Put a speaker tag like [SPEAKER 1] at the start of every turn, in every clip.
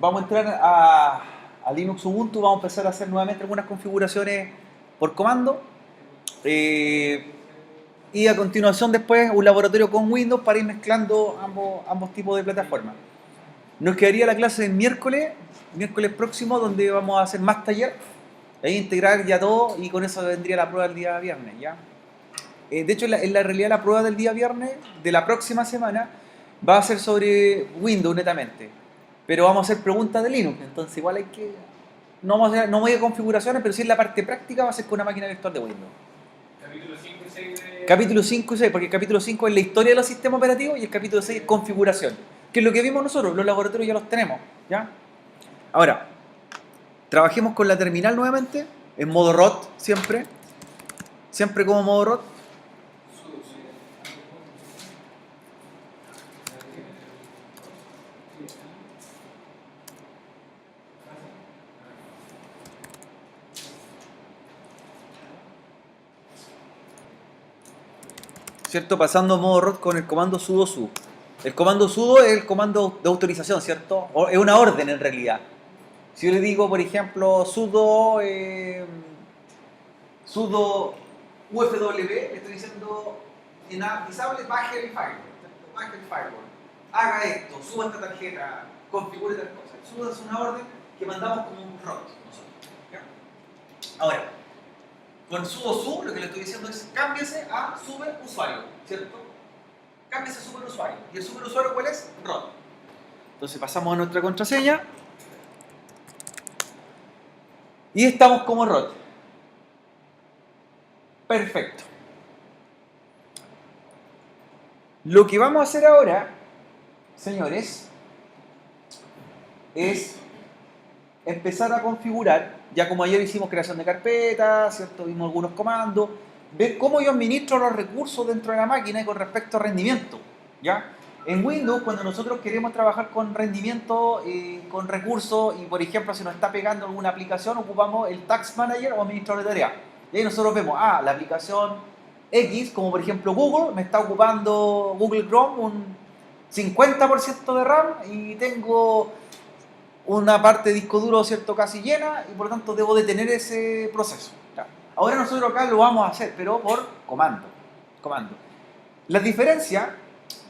[SPEAKER 1] vamos a entrar a Linux Ubuntu, vamos a empezar a hacer nuevamente algunas configuraciones por comando. Y a continuación después un laboratorio con Windows para ir mezclando ambos tipos de plataformas. Nos quedaría la clase del miércoles próximo, donde vamos a hacer más taller, ahí integrar ya todo, y con eso vendría la prueba del día viernes, ¿ya? De hecho, en la realidad la prueba del día viernes de la próxima semana va a ser sobre Windows netamente, pero vamos a hacer preguntas de Linux, entonces igual hay que... No voy a configuraciones, pero sí en la parte práctica va a ser con una máquina virtual de Windows.
[SPEAKER 2] Capítulo 5 y 6 de...
[SPEAKER 1] Capítulo 5 y 6, porque el capítulo 5 es la historia de los sistemas operativos y el capítulo 6 es configuración, que es lo que vimos nosotros, los laboratorios ya los tenemos, ¿ya? Ahora, trabajemos con la terminal nuevamente, en modo ROT siempre como modo ROT. ¿Cierto? Pasando a modo ROT con el comando sudo su. El comando sudo es el comando de autorización, ¿cierto? Es una orden en realidad. Si yo le digo, por ejemplo, sudo ufw, le estoy diciendo disable, baje el firewall. Baje el firewall. Haga esto, suba esta tarjeta, configure tal cosa. Sudo es una orden que mandamos como un ROT nosotros, ¿ya? Ahora, con sudo su, lo que le estoy diciendo es cámbiese a superusuario, ¿cierto? Cámbiese a superusuario. ¿Y el superusuario cuál es? ROT. Entonces pasamos a nuestra contraseña y estamos como ROT. Perfecto. Lo que vamos a hacer ahora, señores, es empezar a configurar, ya como ayer hicimos creación de carpetas, ¿cierto? Vimos algunos comandos, ver cómo yo administro los recursos dentro de la máquina y con respecto a rendimiento, ¿ya? En Windows, cuando nosotros queremos trabajar con rendimiento, con recursos, y por ejemplo, si nos está pegando alguna aplicación, ocupamos el Task Manager o administrador de tareas. Y ahí nosotros vemos, la aplicación X, como por ejemplo Google, me está ocupando Google Chrome un 50% de RAM y tengo una parte de disco duro, ¿cierto?, casi llena, y por lo tanto debo detener ese proceso. ¿Ya? Ahora nosotros acá lo vamos a hacer, pero por comando. La diferencia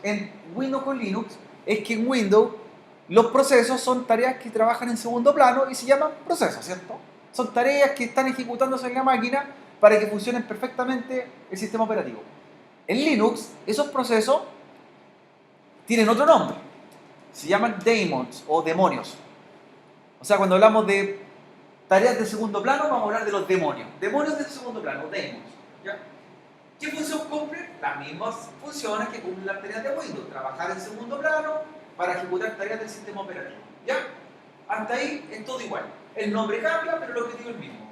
[SPEAKER 1] en Windows con Linux es que en Windows los procesos son tareas que trabajan en segundo plano y se llaman procesos, ¿cierto? Son tareas que están ejecutándose en la máquina para que funcionen perfectamente el sistema operativo. En Linux, esos procesos tienen otro nombre. Se llaman daemons o demonios. O sea, cuando hablamos de tareas de segundo plano, vamos a hablar de los demonios. Demonios de segundo plano, daemons. ¿Ya? ¿Qué función cumplen? Las mismas funciones que cumplen las tareas de Windows. Trabajar en segundo plano para ejecutar tareas del sistema operativo. ¿Ya? Hasta ahí es todo igual. El nombre cambia, pero el objetivo es el mismo.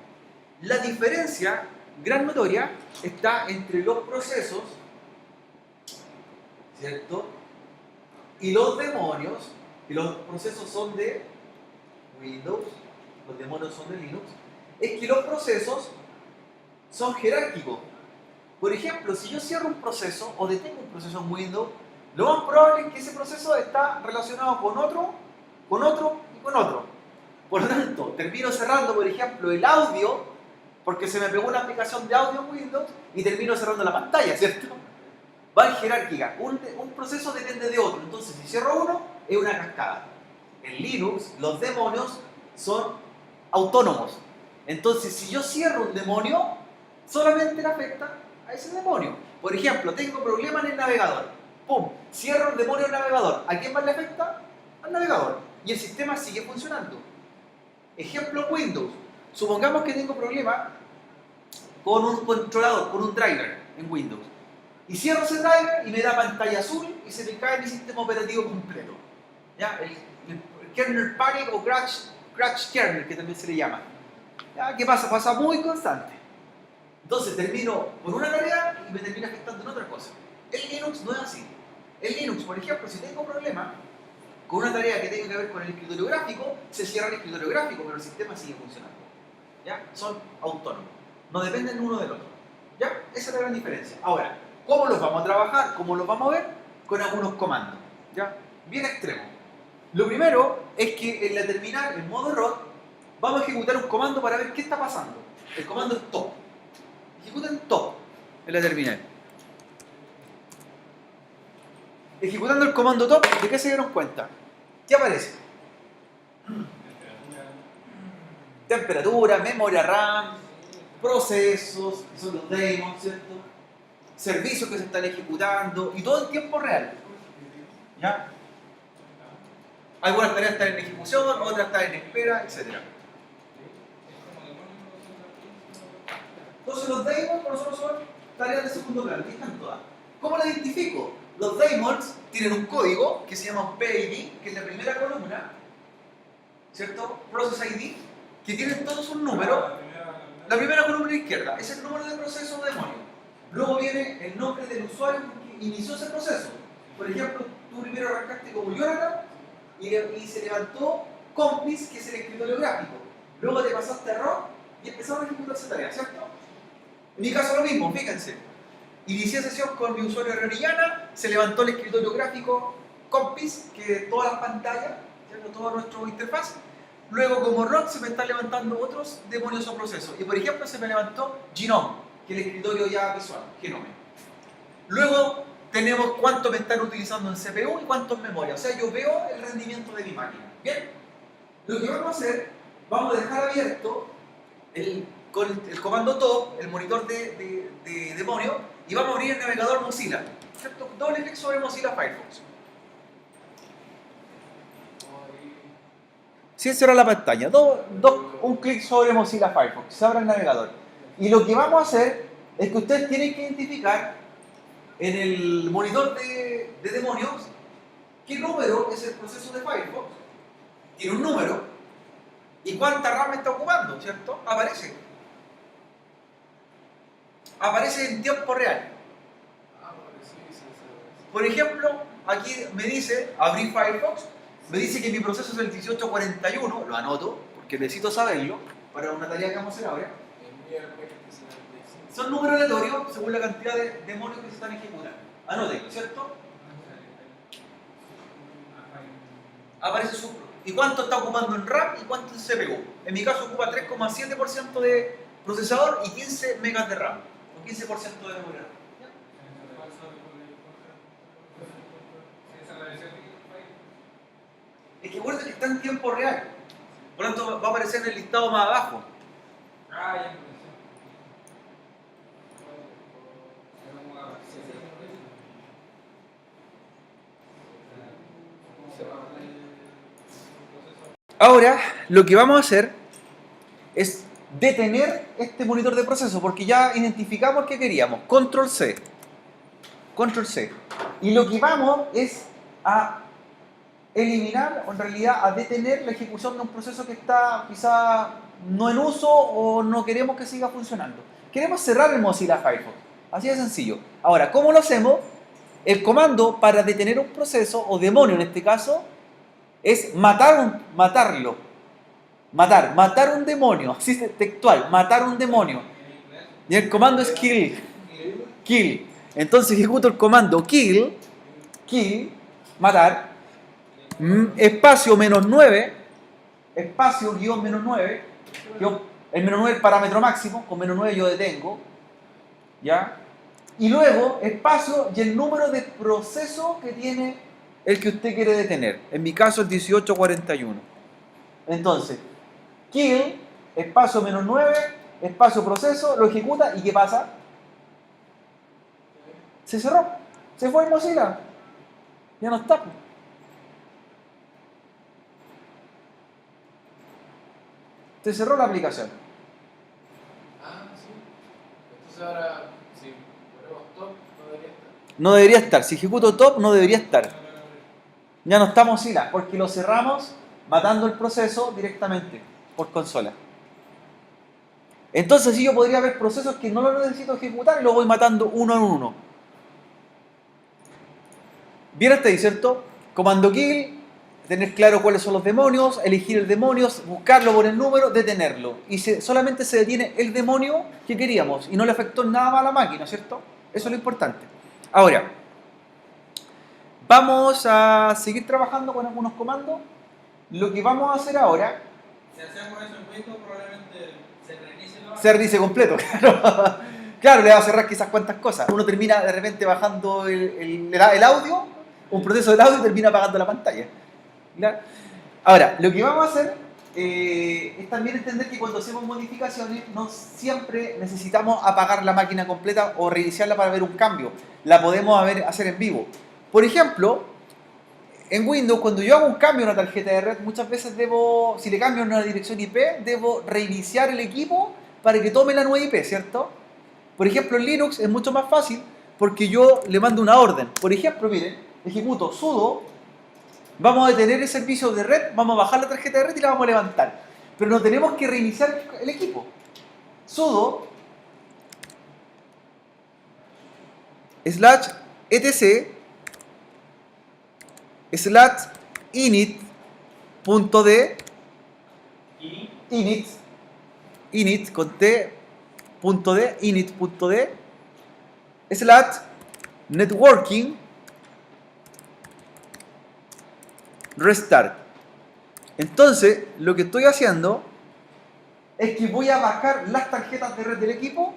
[SPEAKER 1] La diferencia, gran notoria, está entre los procesos, ¿cierto?, y los demonios. Y los procesos son de Windows, los demonios son de Linux. Es que los procesos son jerárquicos. Por ejemplo, si yo cierro un proceso o detengo un proceso en Windows, lo más probable es que ese proceso está relacionado con otro y con otro. Por lo tanto, termino cerrando, por ejemplo, el audio, porque se me pegó una aplicación de audio en Windows, y termino cerrando la pantalla, ¿cierto? Va en jerárquica. Un proceso depende de otro. Entonces, si cierro uno, es una cascada. En Linux, los demonios son autónomos. Entonces, si yo cierro un demonio, solamente le afecta a ese demonio. Por ejemplo, tengo problemas en el navegador. ¡Pum! Cierro el demonio del navegador. ¿A quién más le afecta? Al navegador. Y el sistema sigue funcionando. Ejemplo Windows. Supongamos que tengo problemas con un controlador, con un driver en Windows. Y cierro ese driver y me da pantalla azul y se me cae mi sistema operativo completo. ¿Ya? El kernel panic o crash kernel, que también se le llama. ¿Ya? ¿Qué pasa? Pasa muy constante. Entonces termino con una tarea y me termina afectando en otra cosa. En Linux no es así. En Linux, por ejemplo, si tengo problema con una tarea que tenga que ver con el escritorio gráfico, se cierra el escritorio gráfico, pero el sistema sigue funcionando. ¿Ya? Son autónomos. No dependen uno del otro. ¿Ya? Esa es la gran diferencia. Ahora, ¿cómo los vamos a trabajar? ¿Cómo los vamos a ver? Con algunos comandos. ¿Ya? Bien extremos. Lo primero es que en la terminal, en modo error, vamos a ejecutar un comando para ver qué está pasando. El comando es top. Ejecuten top en la terminal. Ejecutando el comando top, ¿de qué se dieron cuenta? ¿Qué aparece? Temperatura, memoria RAM, procesos, que son los daemons, ¿cierto? Servicios que se están ejecutando y todo en tiempo real. ¿Ya? Algunas tareas están en ejecución, otras están en espera, etc. Entonces los daemons para nosotros son tareas de segundo plano, aquí están todas. ¿Cómo las identifico? Los daemons tienen un código que se llama PID, que es la primera columna, ¿cierto? Process ID, que tienen todos un número. La primera columna a la izquierda es el número de proceso demonio. Luego viene el nombre del usuario que inició ese proceso. Por ejemplo, tú primero arrancaste como Jonathan y se levantó Compis, que es el escritorio gráfico. Luego te pasaste a ROM y empezaron a ejecutar esa tarea, ¿cierto? En mi caso lo mismo, fíjense. Inicié sesión con mi usuario de Orellana, se levantó el escritorio gráfico Compis, que es todas las pantallas, ¿cierto? Toda nuestra interfaz. Luego, como ROM, se me están levantando otros demonios o procesos. Y por ejemplo, se me levantó Genome, que es el escritorio ya visual, Genome. Luego, tenemos cuánto me están utilizando en CPU y cuánto en memoria. O sea, yo veo el rendimiento de mi máquina. Bien, lo que vamos a hacer, vamos a dejar abierto con el comando top, el monitor de demonio, y vamos a abrir el navegador Mozilla. ¿Cierto? Doble clic sobre Mozilla Firefox. Si cerrar la pantalla, un clic sobre Mozilla Firefox, se abre el navegador. Y lo que vamos a hacer es que ustedes tienen que identificar en el monitor de demonios qué número es el proceso de Firefox. Tiene un número y cuánta RAM está ocupando, ¿cierto? Aparece. Aparece en tiempo real. Por ejemplo, aquí me dice, abrí Firefox, me dice que mi proceso es el 1841, lo anoto, porque necesito saberlo, para una tarea que vamos a hacer ahora. Son números aleatorios según la cantidad de demonios que se están ejecutando. Anótenlo, ¿cierto? Aparece su... ¿Y cuánto está ocupando en RAM y cuánto en CPU? En mi caso ocupa 3,7% de procesador y 15 megas de RAM, o 15% de memoria RAM. Es que recuerden que está en tiempo real. Por lo tanto, va a aparecer en el listado más abajo. Ahora, lo que vamos a hacer es detener este monitor de proceso, porque ya identificamos qué queríamos. Control C. Control C. Y lo que vamos es a eliminar, o en realidad a detener la ejecución de un proceso que está quizá no en uso o no queremos que siga funcionando. Queremos cerrar el Mozilla Firefox. Así de sencillo. Ahora, ¿cómo lo hacemos? El comando para detener un proceso, o demonio en este caso, es matar un demonio, así es textual, matar un demonio. Y el comando es kill. Entonces ejecuto el comando kill, matar, espacio -9, espacio guión -9, el -9 es el parámetro máximo, con -9 yo detengo, ¿ya? Y luego espacio y el número de proceso que tiene el que usted quiere detener. En mi caso el 1841. Entonces, kill, espacio -9, espacio proceso, lo ejecuta y ¿qué pasa? Se cerró. Se fue el Mozilla. Ya no está. Se cerró la aplicación.
[SPEAKER 2] Sí. Entonces ahora, si ponemos top, no debería estar.
[SPEAKER 1] No debería estar. Si ejecuto top, no debería estar. Ya no está Mozilla, porque lo cerramos matando el proceso directamente por consola. Entonces sí, yo podría haber procesos que no lo necesito ejecutar y lo voy matando uno en uno. Bien hasta ahí, ¿cierto? Comando kill, tener claro cuáles son los demonios, elegir el demonio, buscarlo por el número, detenerlo. Y solamente se detiene el demonio que queríamos y no le afectó nada más a la máquina, ¿cierto? Eso es lo importante. Ahora, vamos a seguir trabajando con algunos comandos
[SPEAKER 3] lo que vamos a hacer ahora,
[SPEAKER 4] Si hacemos eso en Windows, probablemente se reinicie la
[SPEAKER 3] se reinicie completo, claro. Claro, le va a cerrar quizás cuantas cosas. Uno termina de repente bajando el audio, un proceso del audio y termina apagando la pantalla. ¿Claro? Ahora, lo que vamos a hacer es también entender que cuando hacemos modificaciones no siempre necesitamos apagar la máquina completa o reiniciarla para ver un cambio. La podemos hacer en vivo. Por ejemplo, en Windows, cuando yo hago un cambio en una tarjeta de red, muchas veces si le cambio una dirección IP, debo reiniciar el equipo para que tome la nueva IP, ¿cierto? Por ejemplo, en Linux es mucho más fácil porque yo le mando una orden. Por ejemplo, miren, ejecuto sudo, vamos a detener el servicio de red, vamos a bajar la tarjeta de red y la vamos a levantar. Pero no tenemos que reiniciar el equipo. Sudo /etc /init.d init con t.d init.d /networking restart. Entonces, lo que estoy haciendo es que voy a bajar las tarjetas de red del equipo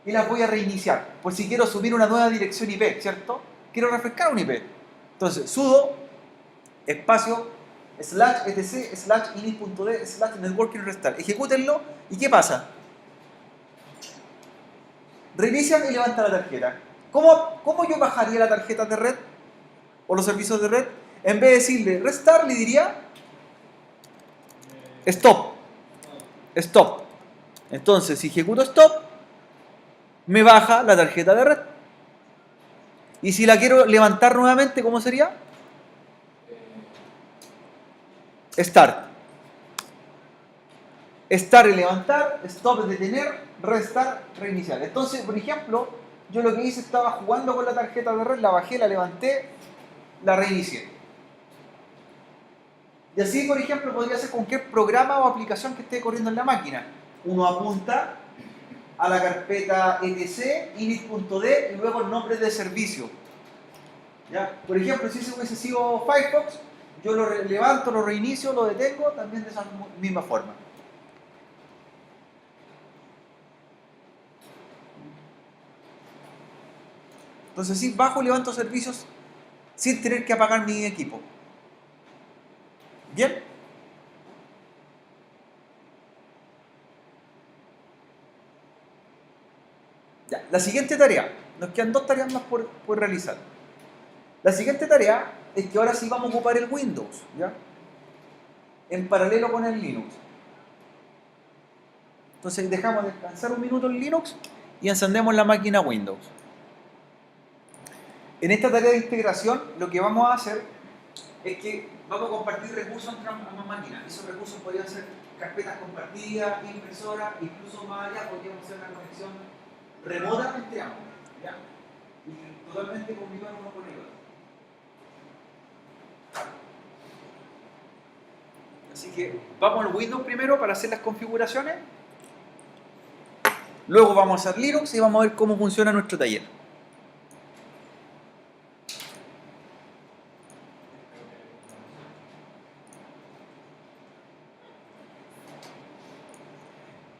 [SPEAKER 3] y las voy a reiniciar. Por si quiero subir una nueva dirección IP, ¿cierto? Quiero refrescar un IP. Entonces, sudo espacio /etc /init.d /networking restart. Ejecútenlo y ¿qué pasa? Reinician y levantan la tarjeta. ¿Cómo yo bajaría la tarjeta de red o los servicios de red? En vez de decirle restart, le diría stop. Stop. Entonces, si ejecuto stop, me baja la tarjeta de red. Y si la quiero levantar nuevamente, ¿cómo sería? Start. Start es levantar, stop es detener, restart, reiniciar. Entonces, por ejemplo, yo lo que hice, estaba jugando con la tarjeta de red, la bajé, la levanté, la reinicié. Y así, por ejemplo, podría ser cualquier programa o aplicación que esté corriendo en la máquina. Uno apunta a la carpeta etc, init.d y luego el nombre de servicio. ¿Ya? Por ejemplo, si ese hubiese sido Firefox, yo lo levanto, lo reinicio, lo detengo, también de esa misma forma. Entonces sí, bajo y levanto servicios sin tener que apagar mi equipo. ¿Bien? Ya, la siguiente tarea, nos quedan 2 tareas más por realizar. La siguiente tarea es que ahora sí vamos a ocupar el Windows, ¿ya? En paralelo con el Linux. Entonces dejamos descansar un minuto el Linux y encendemos la máquina Windows. En esta tarea de integración lo que vamos a hacer es que vamos a compartir recursos entre ambas máquinas. Esos recursos podrían ser carpetas compartidas, impresoras, incluso más allá podríamos hacer una conexión remota entre ambos, ¿ya? Y totalmente convivan uno con el otro. Así que vamos al Windows primero para hacer las configuraciones. Luego vamos a hacer Linux y vamos a ver cómo funciona nuestro taller.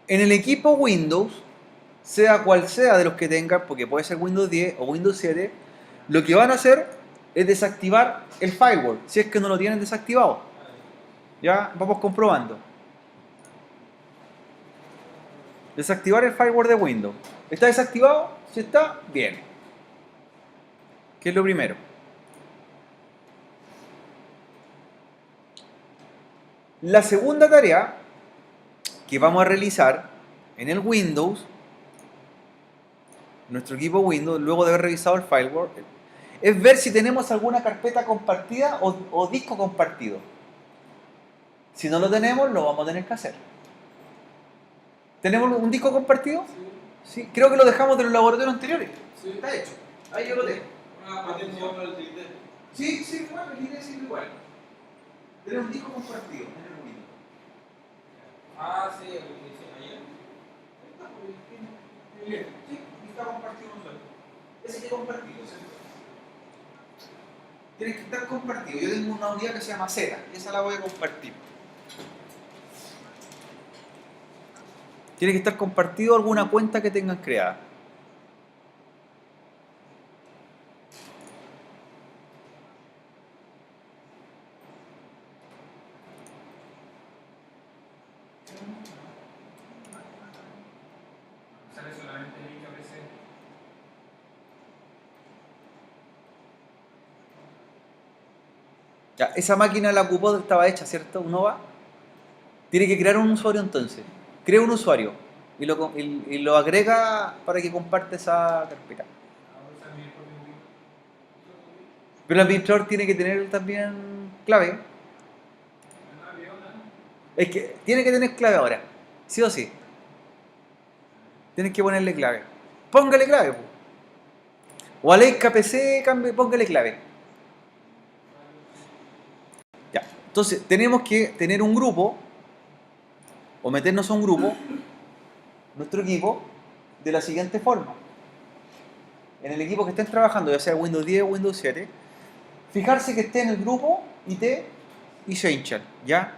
[SPEAKER 3] En el equipo Windows, sea cual sea de los que tengan, porque puede ser Windows 10 o Windows 7, lo que van a hacer es desactivar el firewall, si es que no lo tienen desactivado. Ya vamos comprobando. Desactivar el firewall de Windows. ¿Está desactivado? Si está, bien. ¿Qué es lo primero? La segunda tarea que vamos a realizar en el Windows, nuestro equipo Windows, luego de haber revisado el firewall, es ver si tenemos alguna carpeta compartida o disco compartido. Si no lo tenemos, lo vamos a tener que hacer. ¿Tenemos un disco compartido?
[SPEAKER 2] Sí.
[SPEAKER 3] Sí. Creo que lo dejamos de los laboratorios anteriores.
[SPEAKER 2] Sí.
[SPEAKER 3] Está hecho. Ahí yo lo tengo.
[SPEAKER 4] Atención al Twitter.
[SPEAKER 3] Sí, sí, igual, el ID sirve igual. Tener un disco compartido en el Windows.
[SPEAKER 4] Ah, sí, el que hice ayer.
[SPEAKER 3] Sí, está compartido un solo. Ese que compartido, ¿cierto? Tiene que estar compartido. Yo tengo una unidad que se llama Z, y esa la voy a compartir. Tiene que estar compartido alguna cuenta que tengan creada.
[SPEAKER 2] Sale solamente el link a PC.
[SPEAKER 3] Ya, esa máquina la ocupó, estaba hecha, ¿cierto? Uno va. Tiene que crear un usuario entonces. Crea un usuario y lo agrega para que comparte esa carpeta.
[SPEAKER 2] Ahora usa mi propio link.
[SPEAKER 3] Pero el administrador tiene que tener también clave.
[SPEAKER 2] No había onda.
[SPEAKER 3] Es que tiene que tener clave ahora. Sí o sí. Tienes que ponerle clave. Póngale clave. Po. O a ley KPC, póngale clave. Ya. Entonces, tenemos que tener un grupo, o meternos a un grupo, nuestro equipo, de la siguiente forma. En el equipo que estén trabajando, ya sea Windows 10 o Windows 7, fijarse que esté en el grupo IT Essential, ¿ya?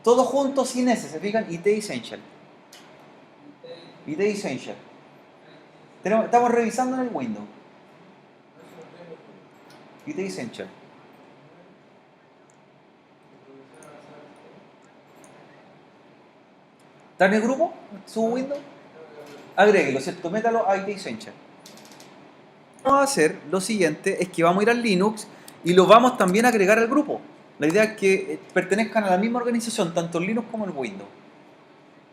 [SPEAKER 3] Todos juntos sin S, ¿se fijan? IT Essential. IT Essential. Estamos revisando en el Windows. IT Essential. ¿Está en el grupo? ¿Su Windows? Agréguelo, ¿cierto? Métalo a IT Essential. Lo que vamos a hacer, lo siguiente, es que vamos a ir al Linux y lo vamos también a agregar al grupo. La idea es que pertenezcan a la misma organización, tanto el Linux como el Windows.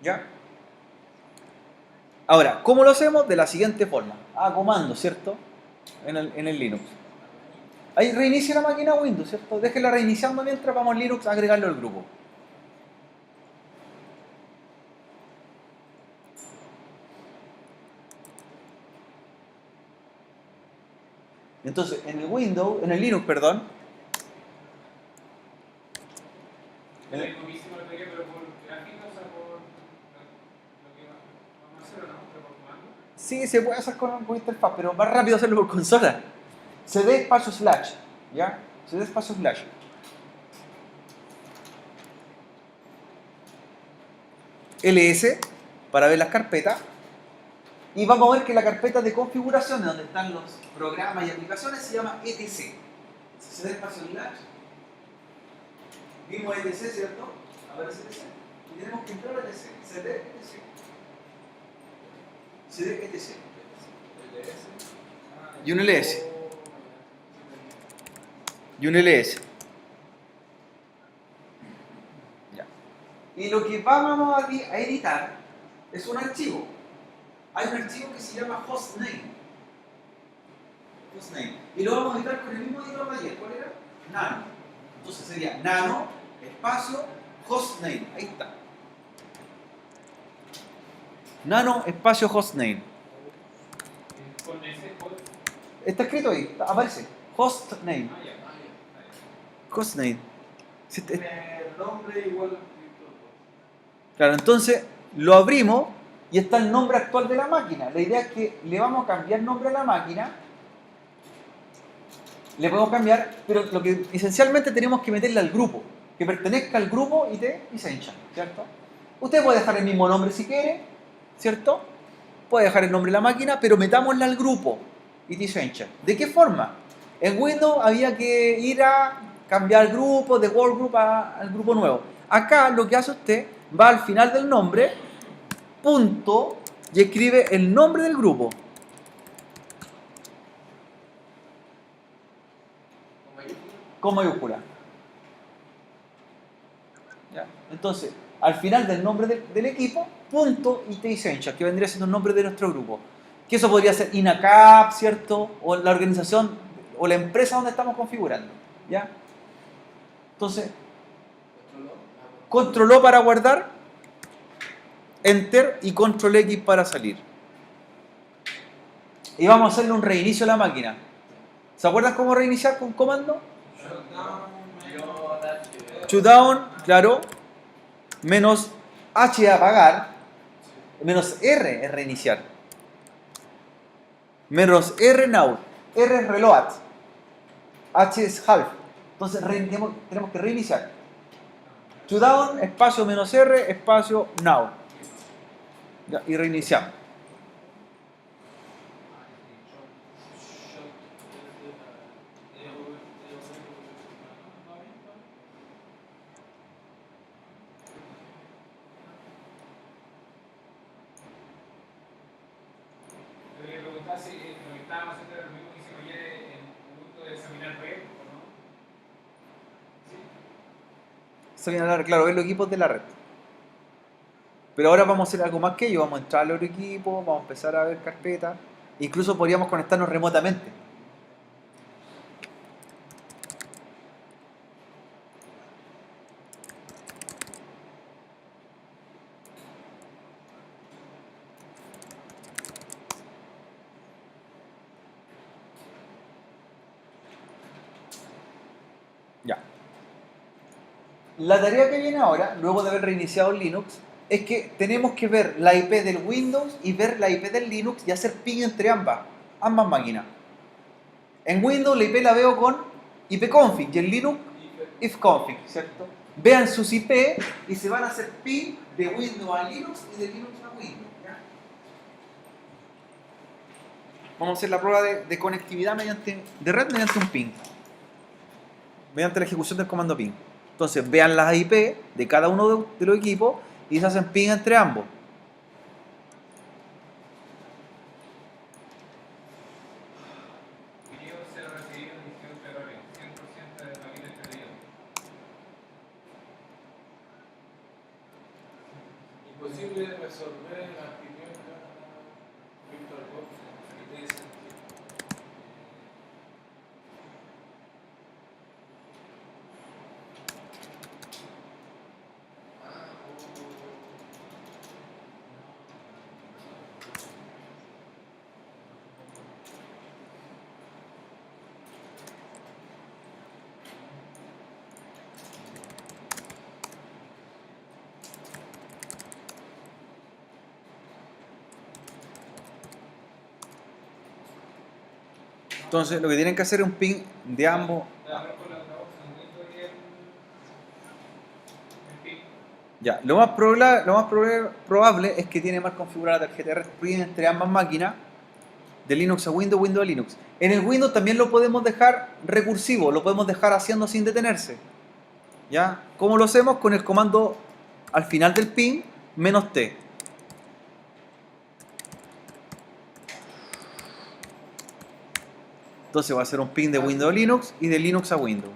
[SPEAKER 3] ¿Ya? Ahora, ¿cómo lo hacemos? De la siguiente forma. A comando, ¿cierto? En el Linux. Ahí reinicia la máquina Windows, ¿cierto? Déjenla reiniciando mientras vamos al Linux a agregarlo al grupo. Entonces, en el Linux, perdón.
[SPEAKER 2] Es el mismísimo lo que quería, pero por gráfica, o sea, por lo que vamos a hacer o no, pero por comando.
[SPEAKER 3] Sí, se puede hacer con interfaz, pero más rápido hacerlo por consola. cd espacio slash, ¿ya? cd espacio slash. ls para ver las carpetas. Y vamos a ver que la carpeta de configuraciones, donde están los programas y aplicaciones, se llama etc. cd espacio slash. Vimos etc, ¿cierto? Aparece etc. Y tenemos que entrar a etc. cd etc. cd etc. Y un ls. Y un ls. Ya. Y lo que vamos a editar es un archivo. Hay un archivo que se llama hostname. Hostname. Y lo vamos a editar con el mismo editor de ayer. ¿Cuál era? Nano. Entonces sería nano, espacio, hostname. Ahí está. Nano, espacio, hostname.
[SPEAKER 2] Con ese code.
[SPEAKER 3] Está escrito ahí, aparece. Hostname.
[SPEAKER 2] Ah, ya.
[SPEAKER 3] Hostname.
[SPEAKER 2] Tiene nombre igual.
[SPEAKER 3] Claro, entonces lo abrimos y está el nombre actual de la máquina. La idea es que le vamos a cambiar nombre a la máquina. Le podemos cambiar, pero lo que esencialmente tenemos que meterle al grupo. Que pertenezca al grupo IT Essential, ¿cierto? Usted puede dejar el mismo nombre si quiere, ¿cierto? Puede dejar el nombre de la máquina, pero metámosla al grupo IT Essential. ¿De qué forma? En Windows había que ir a cambiar el grupo, de World Group al grupo nuevo. Acá lo que hace usted, va al final del nombre, punto, y escribe el nombre del grupo. Con mayúscula. ¿Ya? Entonces, al final del nombre del equipo, punto IT Essential, que vendría siendo el nombre de nuestro grupo. Que eso podría ser INACAP, ¿cierto? O la organización o la empresa donde estamos configurando. ¿Ya? Entonces, Control O para guardar, Enter y Control X para salir. Y vamos a hacerle un reinicio a la máquina. ¿Se acuerdan cómo reiniciar con comando? Shutdown, claro. Menos H apagar. Menos R es reiniciar. Menos R now. R es reload. H es half. Entonces tenemos que reiniciar. To down, espacio menos R, espacio now. Ya, y reiniciamos.
[SPEAKER 2] Te voy a preguntar si lo que estábamos haciendo era lo mismo que hicimos ayer en el punto de examinar red o no. ¿Sí?
[SPEAKER 3] Eso viene a hablar, claro, ver los equipos de la red. Pero ahora vamos a hacer algo más que ello. Vamos a entrar a los equipos, vamos a empezar a ver carpetas. Incluso podríamos conectarnos remotamente. Ya. La tarea que viene ahora, luego de haber reiniciado el Linux, es que tenemos que ver la IP del Windows y ver la IP del Linux y hacer ping entre ambas máquinas. En Windows la IP la veo con ipconfig y en Linux ifconfig, ¿cierto? Vean sus IP y se van a hacer ping de Windows a Linux y de Linux a Windows. ¿Ya? Vamos a hacer la prueba de conectividad de red mediante un ping, mediante la ejecución del comando ping. Entonces vean las IP de cada uno de los equipos y se hacen ping entre ambos.
[SPEAKER 2] Video 0 recibido, 18 errores, 100% de paquetes perdidos.
[SPEAKER 5] Imposible resolver la primera VirtualBox que tiene sentido.
[SPEAKER 3] Entonces lo que tienen que hacer es un ping de ambos.
[SPEAKER 2] A ver con la otra opción, Windows y el ping.
[SPEAKER 3] Ya, lo más probable es que tiene mal configurada la tarjeta de red ping entre ambas máquinas, de Linux a Windows, Windows a Linux. En el Windows también lo podemos dejar recursivo, lo podemos dejar haciendo sin detenerse. ¿Ya? ¿Cómo lo hacemos? Con el comando al final del ping, -t. Entonces va a ser un ping de Windows a Linux y de Linux a Windows.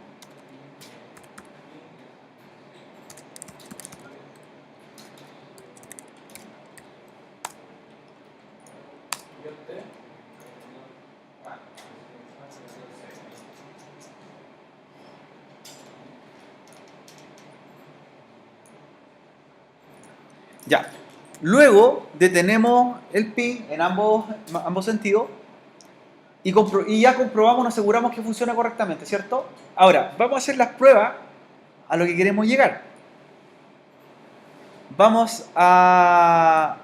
[SPEAKER 5] ¿Y usted?
[SPEAKER 3] Ya. Luego detenemos el ping en ambos sentidos y ya comprobamos, nos aseguramos que funciona correctamente, ¿cierto? Ahora, vamos a hacer las pruebas a lo que queremos llegar. Vamos a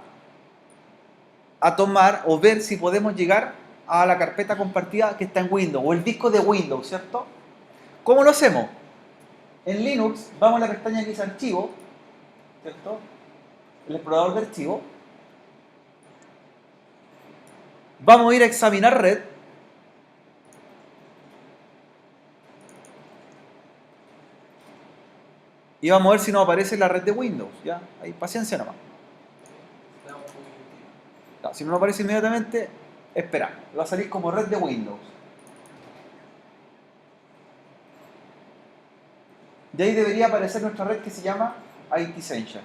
[SPEAKER 3] tomar o ver si podemos llegar a la carpeta compartida que está en Windows o el disco de Windows, ¿cierto? ¿Cómo lo hacemos? En Linux vamos a la pestaña que dice archivo, ¿cierto? El explorador de archivo. Vamos a ir a examinar red. Y vamos a ver si nos aparece la red de Windows. ¿Ya? Hay paciencia nomás. No, si no nos aparece inmediatamente, espera. Va a salir como red de Windows. De ahí debería aparecer nuestra red que se llama IT Essential.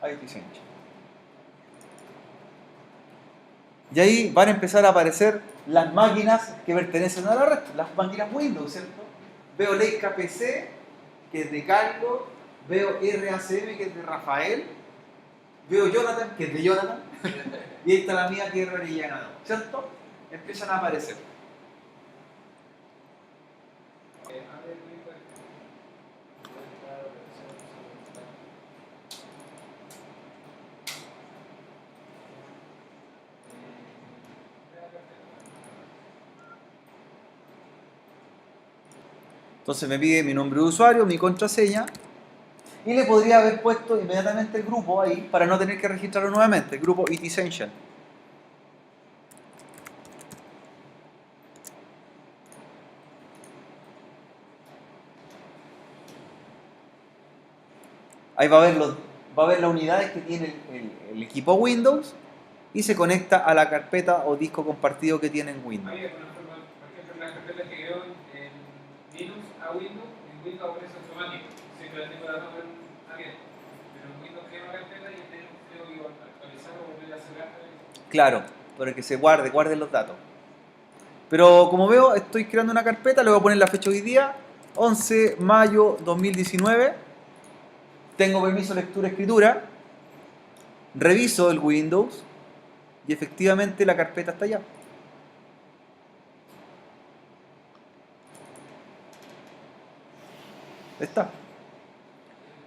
[SPEAKER 3] IT Essential. Y ahí van a empezar a aparecer las máquinas que pertenecen a la red, las máquinas Windows, ¿cierto? Veo Leica PC, que es de Carlos, veo RACM, que es de Rafael, veo Jonathan, que es de Jonathan, y ahí está la mía, que es de Orellana, ¿cierto? Empiezan a aparecer. Entonces me pide mi nombre de usuario, mi contraseña, y le podría haber puesto inmediatamente el grupo ahí para no tener que registrarlo nuevamente, el grupo IT Essential. Ahí va a ver las unidades que tiene el equipo Windows y se conecta a la carpeta o disco compartido que tiene en Windows.
[SPEAKER 2] Oye, por ejemplo, las carpetas que veo en Linux a Windows, en Windows aparece automático. Siempre las tengo las dos abiertas. Pero en Windows creo una carpeta y en Linux tengo que actualizar o volver a cerrar.
[SPEAKER 3] Claro, para que se guarde los datos. Pero como veo, estoy creando una carpeta, le voy a poner la fecha hoy día, 11 de mayo 2019. Tengo permiso de lectura-escritura, reviso el Windows y efectivamente la carpeta está allá. Está.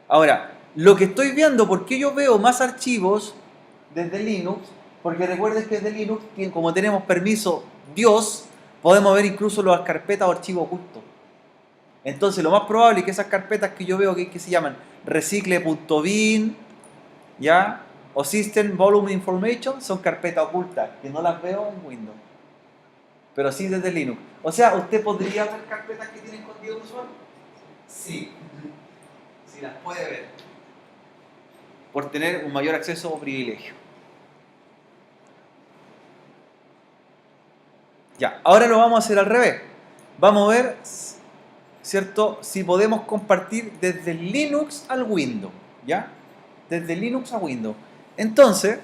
[SPEAKER 3] Ahora, lo que estoy viendo, ¿por qué yo veo más archivos desde Linux? Porque recuerden que desde Linux, como tenemos permiso Dios, podemos ver incluso las carpetas o archivos ocultos. Entonces, lo más probable es que esas carpetas que yo veo que se llaman recicle.bin, ¿ya? O System Volume Information son carpetas ocultas, que no las veo en Windows, pero sí desde Linux. O sea, ¿usted podría ver carpetas que tienen escondido el usuario? Sí. Sí las puede ver. Por tener un mayor acceso o privilegio. Ya, ahora lo vamos a hacer al revés. Vamos a ver, ¿cierto? Si podemos compartir desde Linux al Windows, ¿ya? Desde Linux a Windows. Entonces,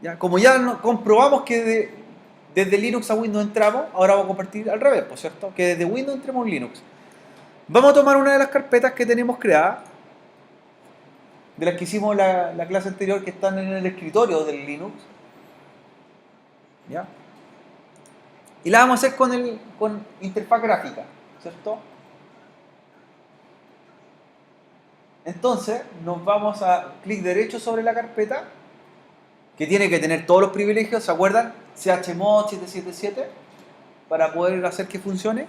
[SPEAKER 3] ya, como ya comprobamos que desde Linux a Windows entramos, ahora vamos a compartir al revés, pues, ¿cierto? Que desde Windows entremos en Linux. Vamos a tomar una de las carpetas que tenemos creadas, de las que hicimos la clase anterior, que están en el escritorio del Linux, ¿ya? Y la vamos a hacer con interfaz gráfica, ¿cierto? Entonces, nos vamos a clic derecho sobre la carpeta, que tiene que tener todos los privilegios, ¿se acuerdan? chmod 777, para poder hacer que funcione.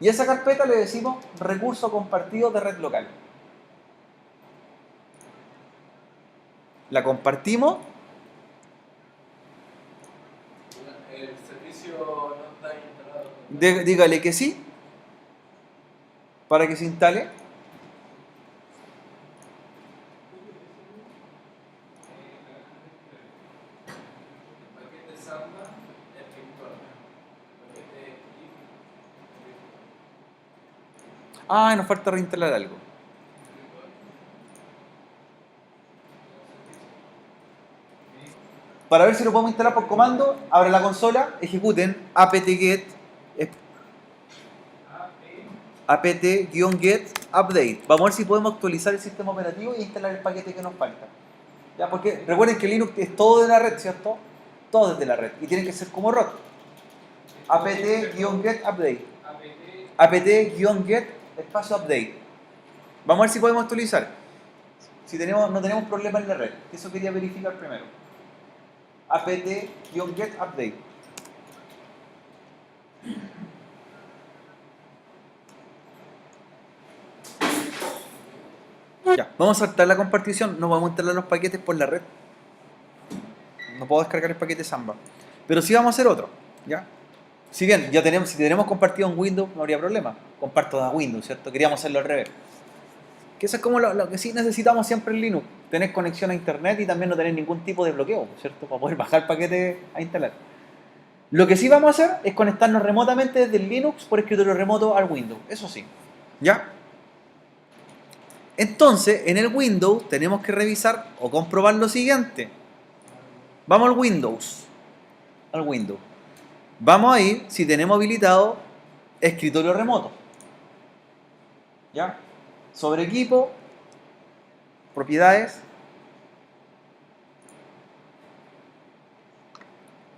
[SPEAKER 3] Y a esa carpeta le decimos recurso compartido de red local. La compartimos.
[SPEAKER 5] El servicio no está instalado.
[SPEAKER 3] Dígale que sí, para que se instale.
[SPEAKER 5] El paquete Samba es virtual. El paquete IF
[SPEAKER 3] Ah, nos falta reinstalar algo. Para ver si lo podemos instalar por comando, abren la consola, ejecuten apt-get apt-get update. Vamos a ver si podemos actualizar el sistema operativo y instalar el paquete que nos falta. ¿Ya? Porque recuerden que Linux es todo de la red, ¿cierto? Todo desde la red. Y tiene que ser como ROT. apt-get update. apt-get espacio update. Vamos a ver si podemos actualizar. Si no tenemos problema en la red. Eso quería verificar primero. apt-get update. Ya, vamos a saltar la compartición. No vamos a instalar los paquetes por la red. No puedo descargar el paquete Samba. Pero sí vamos a hacer otro. ¿Ya? Si bien si tenemos compartido en Windows, no habría problema. Comparto a Windows, ¿cierto? Queríamos hacerlo al revés. Que eso es como lo que sí necesitamos siempre en Linux. Tener conexión a internet y también no tener ningún tipo de bloqueo, ¿cierto? Para poder bajar el paquete a instalar. Lo que sí vamos a hacer es conectarnos remotamente desde el Linux por escritorio remoto al Windows. Eso sí. ¿Ya? Entonces, en el Windows tenemos que revisar o comprobar lo siguiente. Vamos al Windows. Al Windows. Vamos a ir si tenemos habilitado escritorio remoto. ¿Ya? Sobre equipo, propiedades,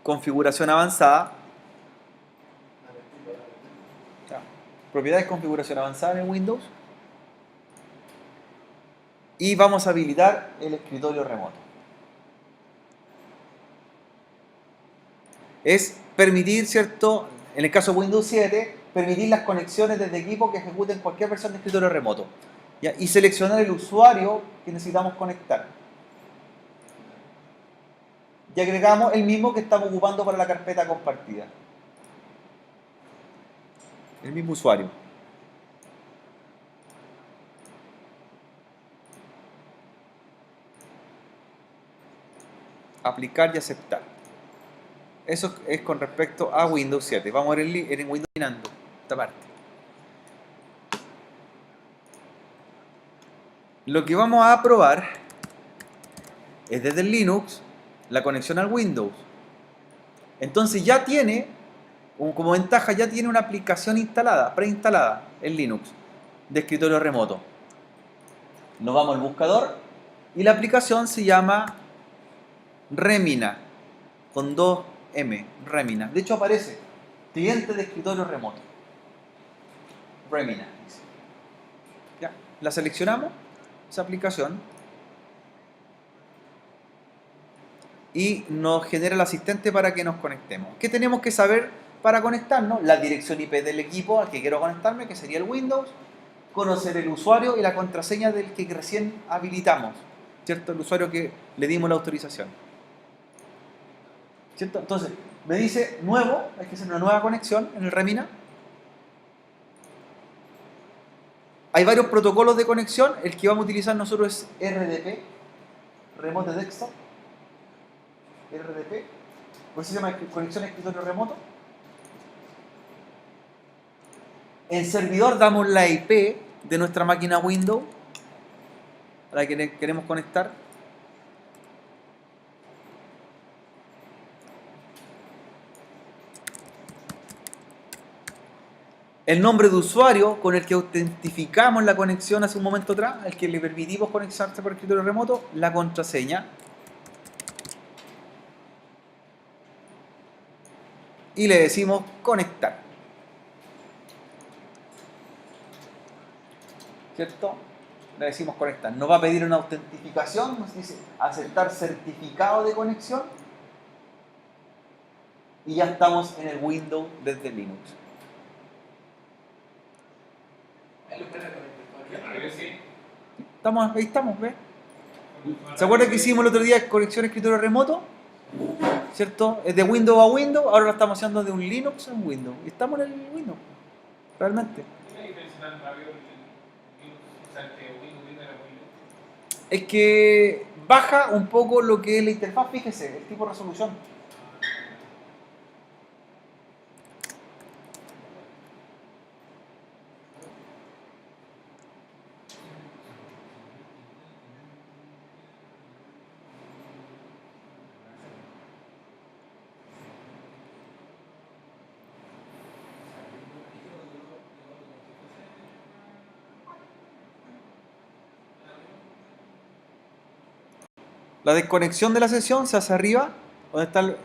[SPEAKER 3] configuración avanzada. ¿Ya? Propiedades, configuración avanzada en Windows. Y vamos a habilitar el escritorio remoto. Es permitir, ¿cierto?, en el caso de Windows 7, permitir las conexiones desde equipos que ejecuten cualquier versión de escritorio remoto. ¿Ya? Y seleccionar el usuario que necesitamos conectar. Y agregamos el mismo que estamos ocupando para la carpeta compartida. El mismo usuario. Aplicar y aceptar. Eso es con respecto a Windows 7. Vamos a ver en Windows terminando esta parte. Lo que vamos a probar es desde el Linux la conexión al Windows. Entonces ya tiene, como ventaja, ya tiene una aplicación instalada, preinstalada en Linux de escritorio remoto. Nos vamos al buscador y la aplicación se llama Remina, con 2M, Remina. De hecho aparece cliente de escritorio remoto. Remina. Ya, la seleccionamos, esa aplicación, y nos genera el asistente para que nos conectemos. ¿Qué tenemos que saber para conectarnos? La dirección IP del equipo al que quiero conectarme, que sería el Windows, conocer el usuario y la contraseña del que recién habilitamos, ¿cierto? El usuario que le dimos la autorización, ¿cierto? Entonces, me dice nuevo, hay que hacer una nueva conexión en el Remina. Hay varios protocolos de conexión, el que vamos a utilizar nosotros es RDP, Remote Desktop, RDP, por eso se llama conexión a escritorio remoto. En servidor damos la IP de nuestra máquina Windows a la que queremos conectar. El nombre de usuario con el que autentificamos la conexión hace un momento atrás, al que le permitimos conectarse por escritorio remoto, la contraseña. Y le decimos conectar. ¿Cierto? Le decimos conectar. Nos va a pedir una autentificación, nos dice aceptar certificado de conexión. Y ya estamos en el Windows desde Linux.
[SPEAKER 5] Ahí lo pueden conectar.
[SPEAKER 2] Creo que sí.
[SPEAKER 3] Ahí estamos, ¿ves? ¿Se acuerdan que hicimos el otro día conexión a escritorio remoto? ¿Cierto? Es de Windows a Windows, ahora lo estamos haciendo de un Linux a un Windows. Y estamos en el Windows, realmente.
[SPEAKER 2] ¿Qué es la diferencia tan rápido en Linux? O sea, que Windows era Windows.
[SPEAKER 3] Es que baja un poco lo que es la interfaz, fíjese, el tipo de resolución. La desconexión de la sesión se hace arriba, donde está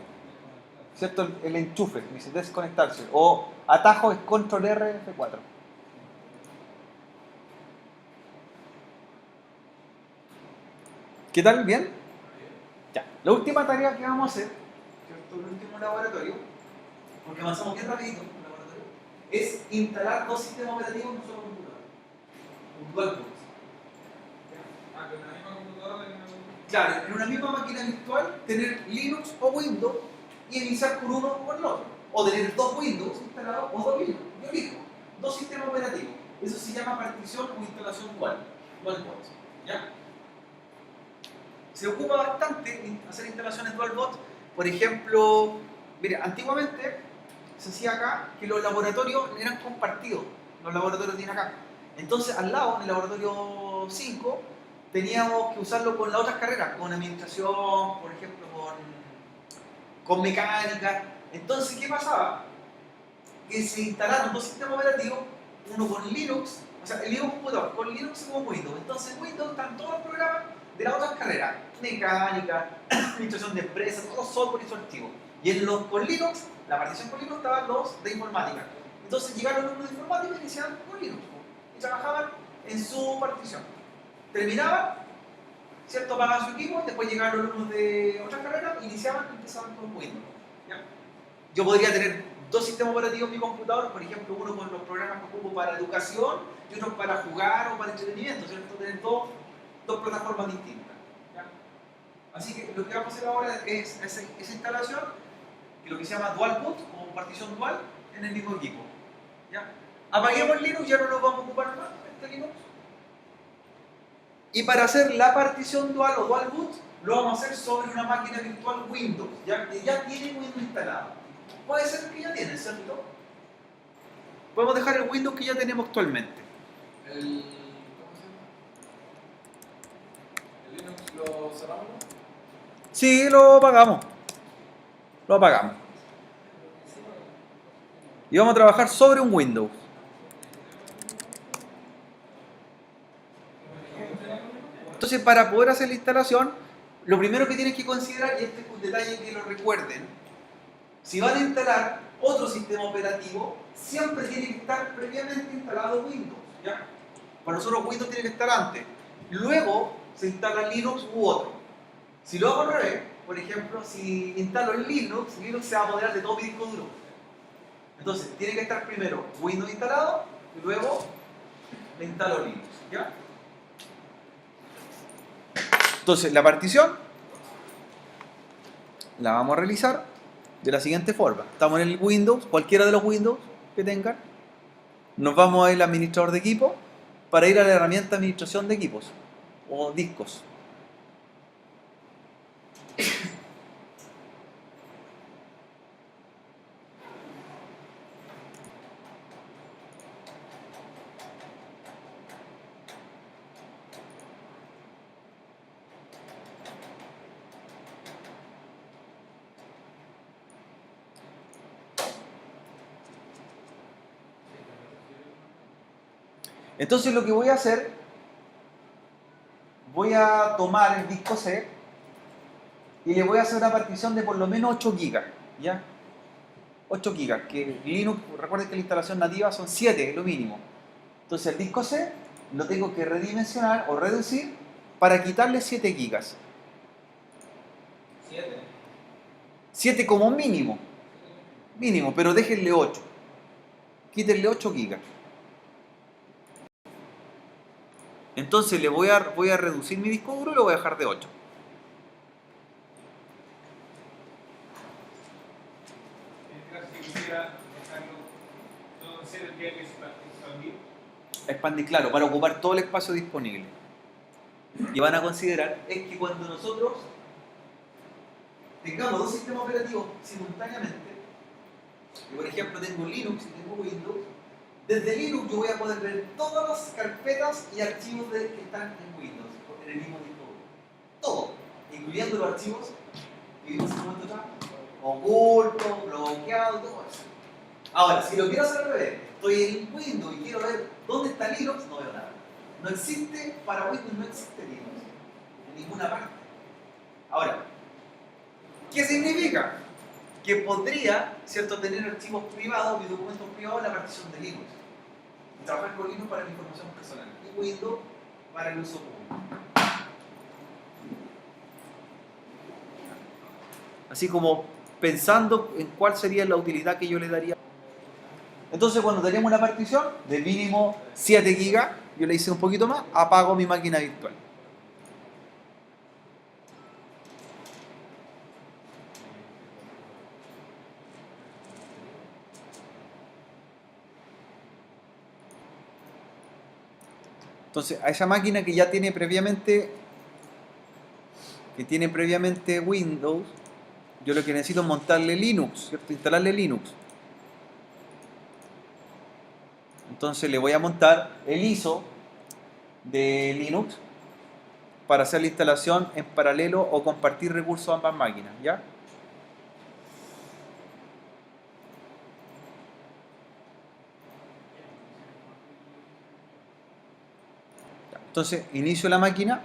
[SPEAKER 3] ¿cierto? El enchufe, dice desconectarse. O atajo es control R F4. ¿Qué tal? ¿Bien? Ya. La última tarea que vamos a hacer, ¿cierto? El último laboratorio, porque avanzamos bien rapidito en el laboratorio, es instalar dos sistemas operativos en un solo computador. Un dual boot.
[SPEAKER 2] Ah, que en la misma computadora tenemos.
[SPEAKER 3] Claro, en una misma máquina virtual tener Linux o Windows y iniciar por uno o por el otro. O tener dos Windows instalados o dos Linux. Yo elijo dos sistemas operativos. Eso se llama partición o instalación dual. Dual boot. ¿Ya? Se ocupa bastante hacer instalaciones dual boot. Por ejemplo, mira, antiguamente se hacía acá que los laboratorios eran compartidos. Los laboratorios tienen acá. Entonces, al lado, en el laboratorio 5, teníamos que usarlo con las otras carreras, con administración, por ejemplo, con mecánica. Entonces, ¿qué pasaba? Que se instalaron dos sistemas operativos, uno con Linux, o sea, el mismo computador, con Linux y con Windows. Entonces, en Windows están todos los programas de las otras carreras, mecánica, administración de empresas, todo software y su archivo. Y con Linux, la partición con Linux estaban los de informática. Entonces, llegaron los de informática y iniciaban con Linux y trabajaban en su partición. Terminaban, ¿cierto? Pagaban su equipo, después llegaron los alumnos de otras carreras, iniciaban y empezaban con Windows. ¿Ya? Yo podría tener dos sistemas operativos en mi computador, por ejemplo, uno con los programas que ocupo para educación y otro para jugar o para entretenimiento, ¿cierto? Tienen dos plataformas distintas. ¿Ya? Así que lo que vamos a hacer ahora es esa instalación, que lo que se llama dual boot, o partición dual, en el mismo equipo. ¿Ya? Apaguemos Linux, ya no lo vamos a ocupar más, este Linux. Y para hacer la partición dual o dual boot, lo vamos a hacer sobre una máquina virtual Windows, ¿ya? Que ya tiene Windows instalado. Puede ser que ya tiene, ¿cierto? Podemos dejar el Windows que ya tenemos actualmente.
[SPEAKER 5] ¿Cómo se llama? ¿El Linux lo cerramos?
[SPEAKER 3] Sí, lo apagamos. Lo apagamos. Y vamos a trabajar sobre un Windows. Entonces, para poder hacer la instalación, lo primero que tienes que considerar, y este es un detalle que lo recuerden, si van a instalar otro sistema operativo, siempre tiene que estar previamente instalado Windows, ¿ya? Para nosotros Windows tiene que estar antes. Luego se instala Linux u otro. Si lo hago al revés, por ejemplo, si instalo el Linux se va a apoderar de todo mi disco duro. Entonces, tiene que estar primero Windows instalado y luego le instalo Linux, ¿ya? Entonces, la partición la vamos a realizar de la siguiente forma. Estamos en el Windows, cualquiera de los Windows que tengan. Nos vamos a ir al administrador de equipo para ir a la herramienta administración de equipos o discos. Entonces lo que voy a hacer, voy a tomar el disco C y le voy a hacer una partición de por lo menos 8 GB, ¿ya? 8 GB, que Linux, recuerden que la instalación nativa son 7, es lo mínimo. Entonces el disco C lo tengo que redimensionar o reducir para quitarle 7 GB.
[SPEAKER 4] 7.
[SPEAKER 3] 7 como mínimo, pero déjenle 8. Quítenle 8 GB. Entonces le voy a reducir mi disco duro y lo voy a dejar de 8.
[SPEAKER 2] En caso que quisiera dejarlo todo en cero, tendría que expandir.
[SPEAKER 3] Expandir, claro, para ocupar todo el espacio disponible. Y van a considerar es que cuando nosotros tengamos dos sistemas operativos simultáneamente, y por ejemplo tengo Linux y tengo Windows, desde Linux yo voy a poder ver todas las carpetas y archivos que están en Windows, en el mismo disco duro. Todo, incluyendo los archivos que vimos hace un momento atrás, oculto, bloqueado, todo eso. Ahora, si lo quiero hacer al revés, estoy en Windows y quiero ver dónde está Linux, no veo nada. No existe, para Windows no existe Linux, en ninguna parte. Ahora, ¿qué significa? Que podría, ¿cierto?, tener archivos privados y documentos privados en la partición de Linux. Y trabajar con Linux para la información personal. Y Windows para el uso público. Así como pensando en cuál sería la utilidad que yo le daría. Entonces cuando tenemos una partición de mínimo 7 GB, yo le hice un poquito más, apago mi máquina virtual. Entonces, a esa máquina que ya tiene previamente Windows, yo lo que necesito es montarle Linux, ¿cierto? Instalarle Linux. Entonces le voy a montar el ISO de Linux para hacer la instalación en paralelo o compartir recursos a ambas máquinas, ¿ya? Entonces, inicio la máquina.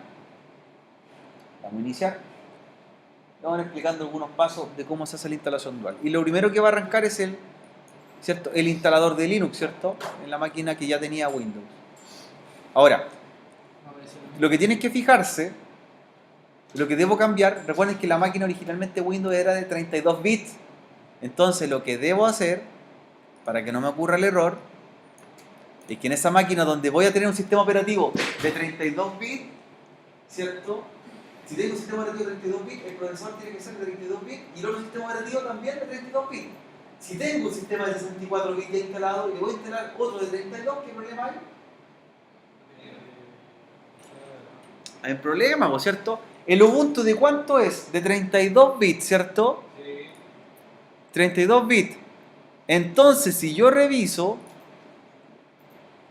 [SPEAKER 3] Vamos a iniciar. Vamos explicando algunos pasos de cómo se hace la instalación dual. Y lo primero que va a arrancar es ¿cierto?, el instalador de Linux, ¿cierto?, en la máquina que ya tenía Windows. Ahora, lo que tienes que fijarse, lo que debo cambiar, recuerden que la máquina originalmente Windows era de 32 bits. Entonces, lo que debo hacer para que no me ocurra el error, es que en esa máquina donde voy a tener un sistema operativo de 32 bits, ¿cierto? Si tengo un sistema operativo de 32 bits, el procesador tiene que ser de 32 bits y el otro sistema operativo también de 32 bits. Si tengo un sistema de 64 bits ya instalado y le voy a instalar otro de 32, ¿qué problema hay? Hay un problema, ¿no? ¿Cierto? El Ubuntu ¿de cuánto es? De 32 bits, ¿cierto?
[SPEAKER 2] Sí.
[SPEAKER 3] 32 bits. Entonces, si yo reviso,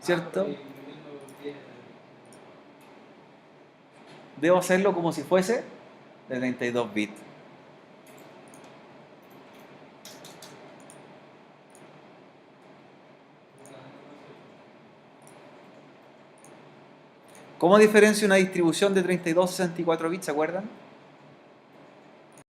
[SPEAKER 3] ¿cierto? Debo hacerlo como si fuese de 32 bits. ¿Cómo diferencia una distribución de 32 a 64 bits? ¿Se acuerdan?